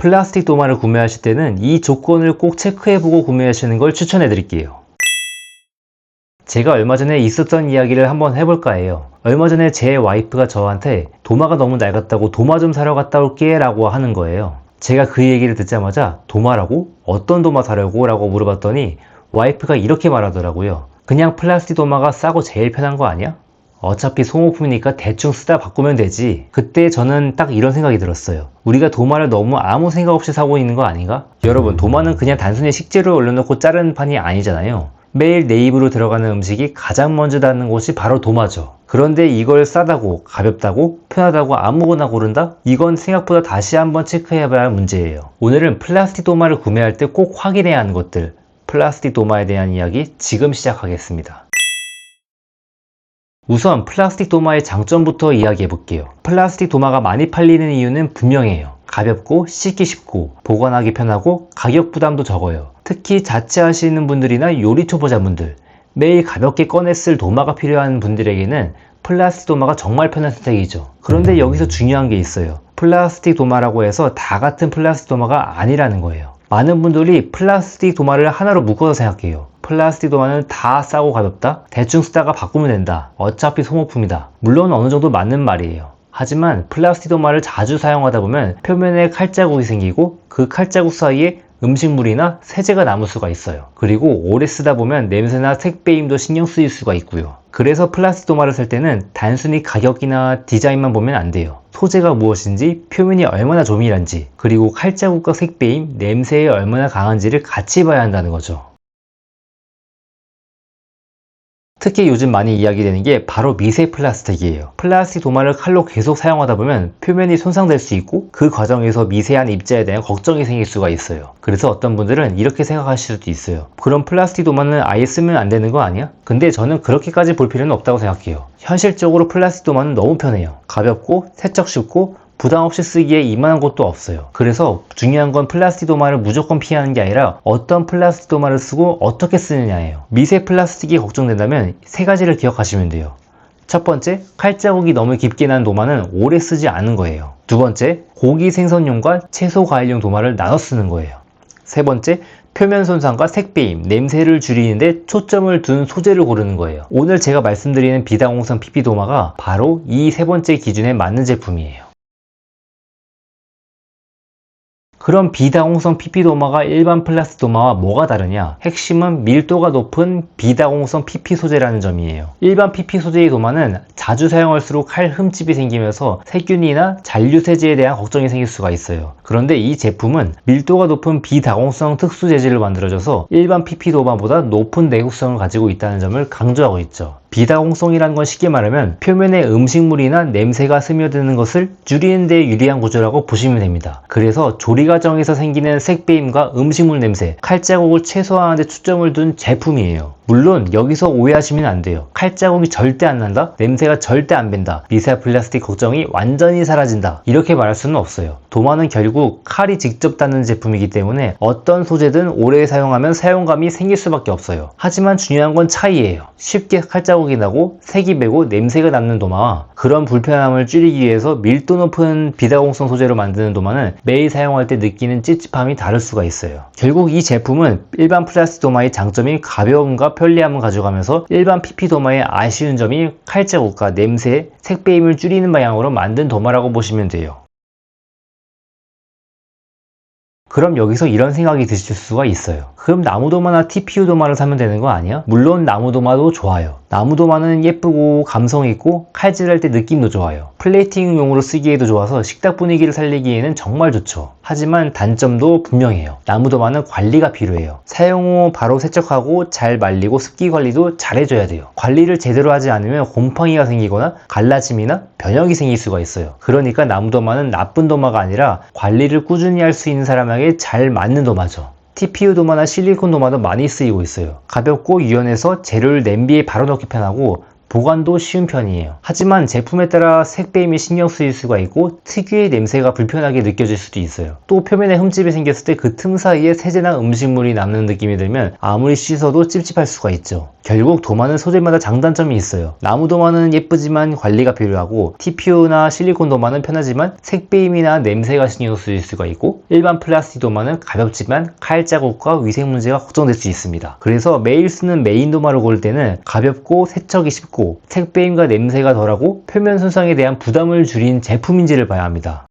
플라스틱 도마를 구매하실 때는 이 조건을 꼭 체크해보고 구매하시는 걸 추천해 드릴게요. 제가 얼마 전에 있었던 이야기를 한번 해볼까 해요. 얼마 전에 제 와이프가 저한테 도마가 너무 낡았다고 도마 좀 사러 갔다 올게 라고 하는 거예요. 제가 그 얘기를 듣자마자 도마라고? 어떤 도마 사려고? 라고 물어봤더니 와이프가 이렇게 말하더라고요. 그냥 플라스틱 도마가 싸고 제일 편한 거 아니야? 어차피 소모품이니까 대충 쓰다 바꾸면 되지. 그때 저는 딱 이런 생각이 들었어요. 우리가 도마를 너무 아무 생각 없이 사고 있는 거 아닌가? 여러분, 도마는 그냥 단순히 식재료를 올려놓고 자르는 판이 아니잖아요. 매일 내 입으로 들어가는 음식이 가장 먼저 닿는 곳이 바로 도마죠. 그런데 이걸 싸다고, 가볍다고, 편하다고 아무거나 고른다? 이건 생각보다 다시 한번 체크해봐야 할 문제예요. 오늘은 플라스틱 도마를 구매할 때 꼭 확인해야 하는 것들, 플라스틱 도마에 대한 이야기 지금 시작하겠습니다. 우선 플라스틱 도마의 장점부터 이야기해볼게요. 플라스틱 도마가 많이 팔리는 이유는 분명해요. 가볍고 씻기 쉽고 보관하기 편하고 가격 부담도 적어요. 특히 자취하시는 분들이나 요리 초보자분들, 매일 가볍게 꺼내 쓸 도마가 필요한 분들에게는 플라스틱 도마가 정말 편한 선택이죠. 그런데 여기서 중요한 게 있어요. 플라스틱 도마라고 해서 다 같은 플라스틱 도마가 아니라는 거예요. 많은 분들이 플라스틱 도마를 하나로 묶어서 생각해요. 플라스틱 도마는 다 싸고 가볍다? 대충 쓰다가 바꾸면 된다. 어차피 소모품이다. 물론 어느 정도 맞는 말이에요. 하지만 플라스틱 도마를 자주 사용하다 보면 표면에 칼자국이 생기고 그 칼자국 사이에 음식물이나 세제가 남을 수가 있어요. 그리고 오래 쓰다 보면 냄새나 색 배임도 신경 쓰일 수가 있고요. 그래서 플라스틱 도마를 살 때는 단순히 가격이나 디자인만 보면 안 돼요. 소재가 무엇인지, 표면이 얼마나 조밀한지, 그리고 칼자국과 색 배임, 냄새에 얼마나 강한지를 같이 봐야 한다는 거죠. 특히 요즘 많이 이야기되는 게 바로 미세 플라스틱이에요. 플라스틱 도마를 칼로 계속 사용하다 보면 표면이 손상될 수 있고 그 과정에서 미세한 입자에 대한 걱정이 생길 수가 있어요. 그래서 어떤 분들은 이렇게 생각하실 수도 있어요. 그럼 플라스틱 도마는 아예 쓰면 안 되는 거 아니야? 근데 저는 그렇게까지 볼 필요는 없다고 생각해요. 현실적으로 플라스틱 도마는 너무 편해요. 가볍고 세척 쉽고 부담 없이 쓰기에 이만한 곳도 없어요. 그래서 중요한 건 플라스틱 도마를 무조건 피하는 게 아니라 어떤 플라스틱 도마를 쓰고 어떻게 쓰느냐예요. 미세 플라스틱이 걱정된다면 세 가지를 기억하시면 돼요. 첫 번째, 칼자국이 너무 깊게 난 도마는 오래 쓰지 않은 거예요. 두 번째, 고기 생선용과 채소 과일용 도마를 나눠 쓰는 거예요. 세 번째, 표면 손상과 색배임, 냄새를 줄이는데 초점을 둔 소재를 고르는 거예요. 오늘 제가 말씀드리는 비다공성 PP 도마가 바로 이 세 번째 기준에 맞는 제품이에요. 그럼 비다공성 PP 도마가 일반 플라스틱 도마와 뭐가 다르냐? 핵심은 밀도가 높은 비다공성 PP 소재라는 점이에요. 일반 PP 소재의 도마는 자주 사용할수록 칼 흠집이 생기면서 세균이나 잔류세제에 대한 걱정이 생길 수가 있어요. 그런데 이 제품은 밀도가 높은 비다공성 특수 재질로 만들어져서 일반 PP 도마보다 높은 내구성을 가지고 있다는 점을 강조하고 있죠. 비다공성이라는 건 쉽게 말하면 표면에 음식물이나 냄새가 스며드는 것을 줄이는 데 유리한 구조라고 보시면 됩니다. 그래서 조리 과정에서 생기는 색배임과 음식물 냄새, 칼자국을 최소화하는 데 초점을 둔 제품이에요. 물론 여기서 오해하시면 안 돼요. 칼자국이 절대 안 난다? 냄새가 절대 안 밴다. 미세 플라스틱 걱정이 완전히 사라진다. 이렇게 말할 수는 없어요. 도마는 결국 칼이 직접 닿는 제품이기 때문에 어떤 소재든 오래 사용하면 사용감이 생길 수밖에 없어요. 하지만 중요한 건 차이예요. 쉽게 칼자국이 나고 색이 배고 냄새가 남는 도마와 그런 불편함을 줄이기 위해서 밀도 높은 비다공성 소재로 만드는 도마는 매일 사용할 때 느끼는 찝찝함이 다를 수가 있어요. 결국 이 제품은 일반 플라스틱 도마의 장점인 가벼움과 편리함을 가져가면서 일반 PP 도마의 아쉬운 점이 칼자국과 냄새, 색배임을 줄이는 방향으로 만든 도마라고 보시면 돼요. 그럼 여기서 이런 생각이 드실 수가 있어요. 그럼 나무도마나 TPU 도마를 사면 되는 거 아니야? 물론 나무도마도 좋아요. 나무도마는 예쁘고 감성 있고 칼질할 때 느낌도 좋아요. 플레이팅용으로 쓰기에도 좋아서 식탁 분위기를 살리기에는 정말 좋죠. 하지만 단점도 분명해요. 나무도마는 관리가 필요해요. 사용 후 바로 세척하고 잘 말리고 습기 관리도 잘 해줘야 돼요. 관리를 제대로 하지 않으면 곰팡이가 생기거나 갈라짐이나 변형이 생길 수가 있어요. 그러니까 나무도마는 나쁜 도마가 아니라 관리를 꾸준히 할 수 있는 사람에게 잘 맞는 도마죠. TPU 도마나 실리콘 도마도 많이 쓰이고 있어요. 가볍고 유연해서 재료를 냄비에 바로 넣기 편하고 보관도 쉬운 편이에요. 하지만 제품에 따라 색배임이 신경 쓰일 수가 있고 특유의 냄새가 불편하게 느껴질 수도 있어요. 또 표면에 흠집이 생겼을 때 그 틈 사이에 세제나 음식물이 남는 느낌이 들면 아무리 씻어도 찝찝할 수가 있죠. 결국 도마는 소재마다 장단점이 있어요. 나무 도마는 예쁘지만 관리가 필요하고 TPU나 실리콘 도마는 편하지만 색배임이나 냄새가 신경 쓰일 수가 있고 일반 플라스틱 도마는 가볍지만 칼 자국과 위생 문제가 걱정될 수 있습니다. 그래서 매일 쓰는 메인 도마를 고를 때는 가볍고 세척이 쉽고 색배임과 냄새가 덜하고 표면 손상에 대한 부담을 줄인 제품인지를 봐야 합니다.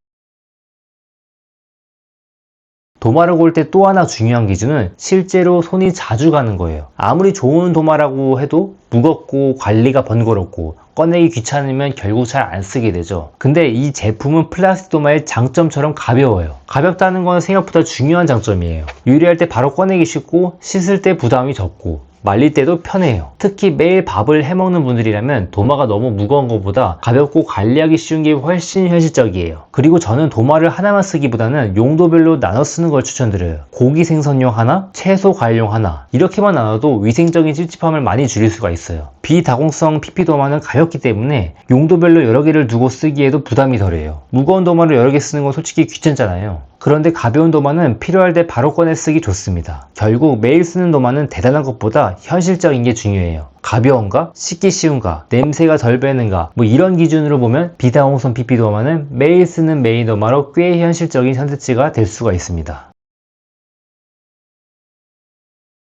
도마를 고를 때 또 하나 중요한 기준은 실제로 손이 자주 가는 거예요. 아무리 좋은 도마라고 해도 무겁고 관리가 번거롭고 꺼내기 귀찮으면 결국 잘 안 쓰게 되죠. 근데 이 제품은 플라스틱 도마의 장점처럼 가벼워요. 가볍다는 건 생각보다 중요한 장점이에요. 요리할 때 바로 꺼내기 쉽고 씻을 때 부담이 적고 말릴 때도 편해요. 특히 매일 밥을 해먹는 분들이라면 도마가 너무 무거운 것보다 가볍고 관리하기 쉬운 게 훨씬 현실적이에요. 그리고 저는 도마를 하나만 쓰기보다는 용도별로 나눠 쓰는 걸 추천드려요. 고기 생선용 하나, 채소 과일용 하나 이렇게만 나눠도 위생적인 찝찝함을 많이 줄일 수가 있어요. 비다공성 PP 도마는 가볍기 때문에 용도별로 여러 개를 두고 쓰기에도 부담이 덜해요. 무거운 도마를 여러 개 쓰는 건 솔직히 귀찮잖아요. 그런데 가벼운 도마는 필요할 때 바로 꺼내 쓰기 좋습니다. 결국 매일 쓰는 도마는 대단한 것보다 현실적인 게 중요해요. 가벼운가? 씻기 쉬운가? 냄새가 덜 배는가? 뭐 이런 기준으로 보면 비다공성 PP 도마는 매일 쓰는 메인 도마로 꽤 현실적인 선택지가 될 수가 있습니다.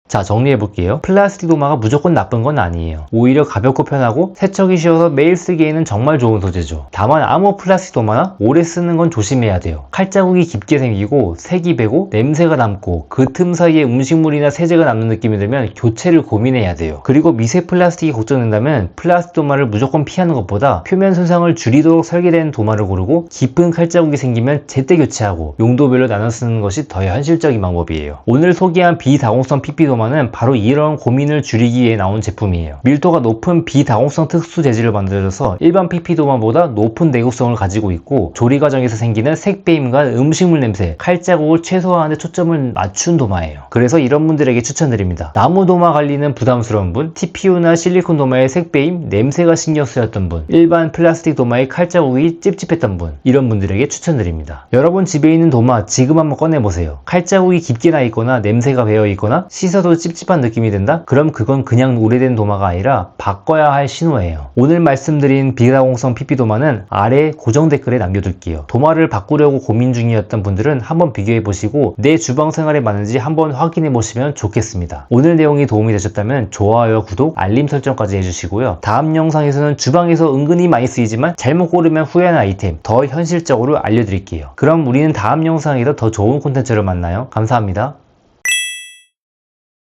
자, 정리해볼게요. 플라스틱 도마가 무조건 나쁜 건 아니에요. 오히려 가볍고 편하고 세척이 쉬워서 매일 쓰기에는 정말 좋은 소재죠. 다만 아무 플라스틱 도마나 오래 쓰는 건 조심해야 돼요. 칼자국이 깊게 생기고 색이 배고 냄새가 남고 그 틈 사이에 음식물이나 세제가 남는 느낌이 들면 교체를 고민해야 돼요. 그리고 미세 플라스틱이 걱정된다면 플라스틱 도마를 무조건 피하는 것보다 표면 손상을 줄이도록 설계된 도마를 고르고 깊은 칼자국이 생기면 제때 교체하고 용도별로 나눠 쓰는 것이 더 현실적인 방법이에요. 오늘 소개한 비다공성 PP 도마는 바로 이런 고민을 줄이기 위해 나온 제품이에요. 밀도가 높은 비다공성 특수 재질을 만들어서 일반 PP 도마보다 높은 내구성을 가지고 있고 조리 과정에서 생기는 색배임과 음식물 냄새, 칼자국을 최소화하는 데 초점을 맞춘 도마예요. 그래서 이런 분들에게 추천드립니다. 나무 도마 관리는 부담스러운 분, TPU나 실리콘 도마의 색배임, 냄새가 신경 쓰였던 분, 일반 플라스틱 도마의 칼자국이 찝찝했던 분, 이런 분들에게 추천드립니다. 여러분 집에 있는 도마 지금 한번 꺼내보세요. 칼자국이 깊게 나 있거나 냄새가 배어 있거나 씻어도 찝찝한 느낌이 든다? 그럼 그건 그냥 오래된 도마가 아니라 바꿔야 할 신호예요. 오늘 말씀드린 비다공성 PP 도마는 아래 고정 댓글에 남겨둘게요. 도마를 바꾸려고 고민 중이었던 분들은 한번 비교해보시고 내 주방 생활에 맞는지 한번 확인해보시면 좋겠습니다. 오늘 내용이 도움이 되셨다면 좋아요, 구독, 알림 설정까지 해주시고요. 다음 영상에서는 주방에서 은근히 많이 쓰이지만 잘못 고르면 후회하는 아이템 더 현실적으로 알려드릴게요. 그럼 우리는 다음 영상에서 더 좋은 콘텐츠로 만나요. 감사합니다.